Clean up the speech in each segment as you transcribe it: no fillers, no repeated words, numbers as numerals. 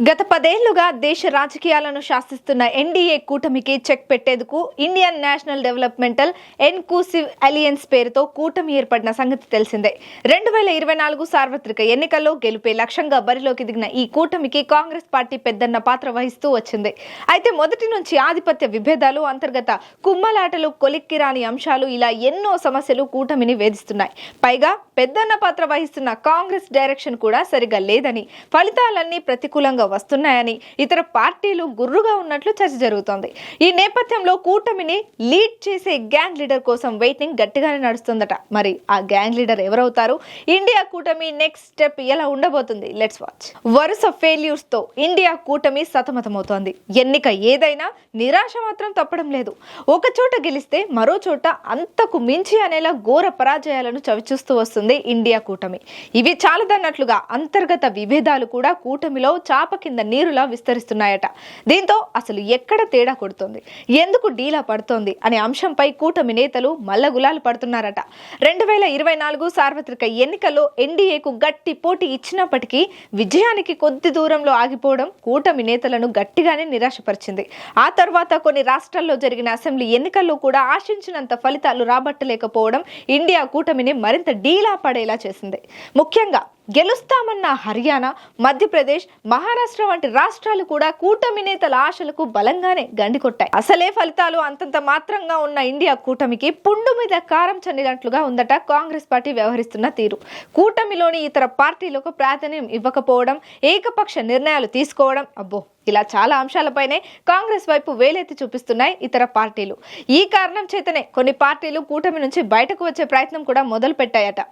గత 10 ఏళ్లుగా దేశ రాజకీయాలను శాసిస్తున్న ఎన్డీఏ కూటమికి చెక్ పెట్టేందుకు Indian national developmental inclusive alliance పేరుతో కూటమి ఏర్పడిన సంగతి తెలిసిందే. 2024 సార్వత్రిక ఎన్నికల్లో గెలుపే లక్ష్యంగా బరిలోకి దిగిన ఈ కూటమికి కాంగ్రెస్ పార్టీ పెద్దన్న పాత్ర వహిస్తూ వచ్చింది. అయితే మొదటి నుంచి ఆధిపత్య విభేదాలు, అంతర్గత కుమ్మలాటలు, కొలిక్కిరాని అంశాలు ఇలా ఎన్నో సమస్యలు కూటమిని వేధిస్తున్నాయి. పైగా పెద్దన్న పాత్ర వహిస్తున్న కాంగ్రెస్ డైరెక్షన్ కూడా సరిగా లేదని, ఫలితాలన్నీ ప్రతికూలంగా వస్తున్నాయని ఇతర పార్టీలు గుర్రుగా ఉన్నట్లు చర్చ జరుగుతోంది. ఈ నేపథ్యంలో కూటమిని లీడ్ చేసే గ్యాంగ్ లీడర్ కోసం వెయిటింగ్ గట్టిగానే నడుస్తుందట. మరి ఆ గ్యాంగ్ లీడర్ ఎవరవుతారు? ఇండియా కూటమి నెక్స్ట్ స్టెప్ ఎలా ఉండబోతుంది? Let's watch. వరుస ఫెయిల్యూర్స్ తో ఇండియా కూటమి సతమతమవుతోంది. ఎన్నిక ఏదైనా నిరాశ మాత్రం తప్పడం లేదు. ఒక చోట గెలిస్తే మరో చోట అంతకు మించి అనేలా ఘోర పరాజయాలను చవిచూస్తూ వస్తుంది ఇండియా కూటమి. ఇవి చాలదన్నట్లుగా అంతర్గత విభేదాలు కూడా కూటమిలో చాప కింద నీరులా విస్తరిస్తున్నాయట. దీంతో అసలు ఎక్కడ తేడా కొడుతోంది, ఎందుకు డీలా పడుతోంది అనే అంశంపై కూటమి నేతలు మల్లగులాలు పడుతున్నారట. 2024 సార్వత్రిక ఎన్నికల్లో ఎన్డీఏకు గట్టి పోటీ ఇచ్చినప్పటికీ విజయానికి కొద్ది దూరంలో ఆగిపోవడం కూటమి నేతలను గట్టిగానే నిరాశపరిచింది. ఆ తర్వాత కొన్ని రాష్ట్రాల్లో జరిగిన అసెంబ్లీ ఎన్నికల్లో కూడా ఆశించినంత ఫలితాలు రాబట్టలేకపోవడం ఇండియా కూటమిని మరింత డీలా పడేలా చేసింది. ముఖ్యంగా గెలుస్తామన్న హర్యానా, మధ్యప్రదేశ్, మహారాష్ట్ర వంటి రాష్ట్రాలు కూడా కూటమి నేతల ఆశలకు బలంగానే గండికొట్టాయి. అసలే ఫలితాలు అంతంత మాత్రంగా ఉన్న ఇండియా కూటమికి పుండు మీద కారం చల్లినట్లుగా ఉందట కాంగ్రెస్ పార్టీ వ్యవహరిస్తున్న తీరు. కూటమిలోని ఇతర పార్టీలకు ప్రాధాన్యం ఇవ్వకపోవడం, ఏకపక్ష నిర్ణయాలు తీసుకోవడం, అబ్బో ఇలా చాలా అంశాలపైనే కాంగ్రెస్ వైపు వేలెత్తి చూపిస్తున్నాయి ఇతర పార్టీలు. ఈ కారణం చేతనే కొన్ని పార్టీలు కూటమి నుంచి బయటకు వచ్చే ప్రయత్నం కూడా మొదలు పెట్టాయట.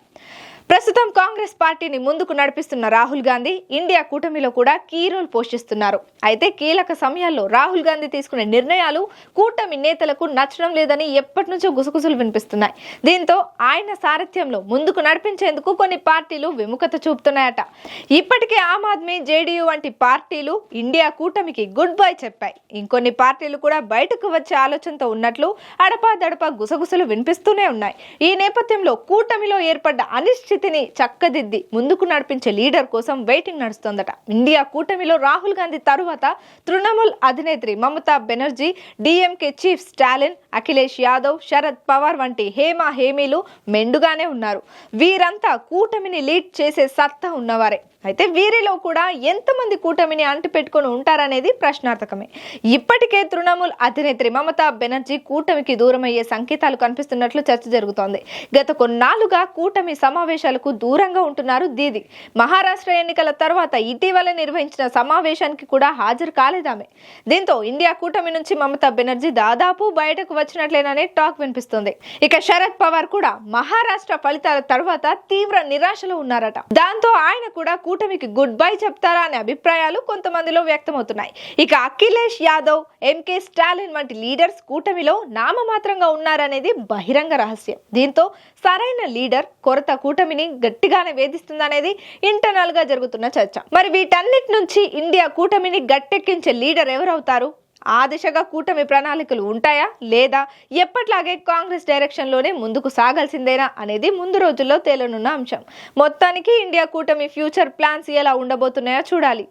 ప్రస్తుతం కాంగ్రెస్ పార్టీని ముందుకు నడిపిస్తున్న రాహుల్ గాంధీ ఇండియా కూటమిలో కూడా కీ రోల్ పోషిస్తున్నారు. అయితే కీలక సమయాల్లో రాహుల్ గాంధీ తీసుకునే నిర్ణయాలు కూటమి నేతలకు నచ్చడం లేదని ఎప్పటి నుంచో గుసగుసలు వినిపిస్తున్నాయి. దీంతో ఆయన సారథ్యంలో ముందుకు నడిపించేందుకు కొన్ని పార్టీలు విముఖత చూపుతున్నాయట. ఇప్పటికే ఆమ్ ఆద్మీ, జేడీయూ వంటి పార్టీలు ఇండియా కూటమికి గుడ్ బై చెప్పాయి. ఇంకొన్ని పార్టీలు కూడా బయటకు వచ్చే ఆలోచనతో ఉన్నట్లు అడపాదడపా గుసగుసలు వినిపిస్తూనే ఉన్నాయి. ఈ నేపథ్యంలో కూటమిలో ఏర్పడ్డ అనిశ్చితిని చక్కదిద్ది ముందుకు నడిపించే లీడర్ కోసం వెయిటింగ్ నడుస్తోందట. ఇండియా కూటమిలో రాహుల్ గాంధీ తరువాత తృణమూల్ అధినేత్రి మమతా బెనర్జీ, డీఎంకే చీఫ్ స్టాలిన్, అఖిలేష్ యాదవ్, శరద్ పవార్ వంటి హేమీలు మెండుగానే ఉన్నారు. వీరంతా కూటమిని లీడ్ చేసే సత్తా ఉన్నవారే. అయితే వీరిలో కూడా ఎంతమంది కూటమిని అంటిపెట్టుకుని ఉంటారనేది ప్రశ్నార్థకమే. ఇప్పటికే తృణమూల్ అధినేత్రి మమతా బెనర్జీ కూటమికి దూరమయ్యే సంకేతాలు కనిపిస్తున్నట్లు చర్చ జరుగుతోంది. గత కొన్నాళ్లుగా కూటమి సమావేశాలకు దూరంగా ఉంటున్నారు దీది. మహారాష్ట్ర ఎన్నికల తర్వాత ఇటీవల నిర్వహించిన సమావేశానికి కూడా హాజరు కాలేదామె. దీంతో ఇండియా కూటమి నుంచి మమతా బెనర్జీ దాదాపు బయటకు వచ్చినట్లేననే టాక్ వినిపిస్తుంది. ఇక శరద్ పవార్ కూడా మహారాష్ట్ర ఫలితాల తర్వాత తీవ్ర నిరాశలో ఉన్నారట. దాంతో ఆయన కూడా కూటమికి గుడ్ బై చెప్తారా అనే అభిప్రాయాలు కొంతమందిలో వ్యక్తమవుతున్నాయి. ఇక అఖిలేష్ యాదవ్, ఎంకే స్టాలిన్ వంటి లీడర్స్ కూటమిలో నామమాత్రంగా ఉన్నారనేది బహిరంగ రహస్యం. దీంతో సరైన లీడర్ కొరత కూటమిని గట్టిగానే వేధిస్తుందనేది ఇంటర్నల్ గా జరుగుతున్న చర్చ. మరి వీటన్నిటి నుంచి ఇండియా కూటమిని గట్టెక్కించే లీడర్ ఎవరవుతారు? ఆ దిశగా కూటమి ప్రణాళికలు ఉంటాయా లేదా ఎప్పట్లాగే కాంగ్రెస్ డైరెక్షన్ లోనే ముందుకు సాగాల్సిందేనా అనేది ముందు రోజుల్లో తేలనున్న అంశం. మొత్తానికి ఇండియా కూటమి ఫ్యూచర్ ప్లాన్స్ ఎలా ఉండబోతున్నాయో చూడాలి.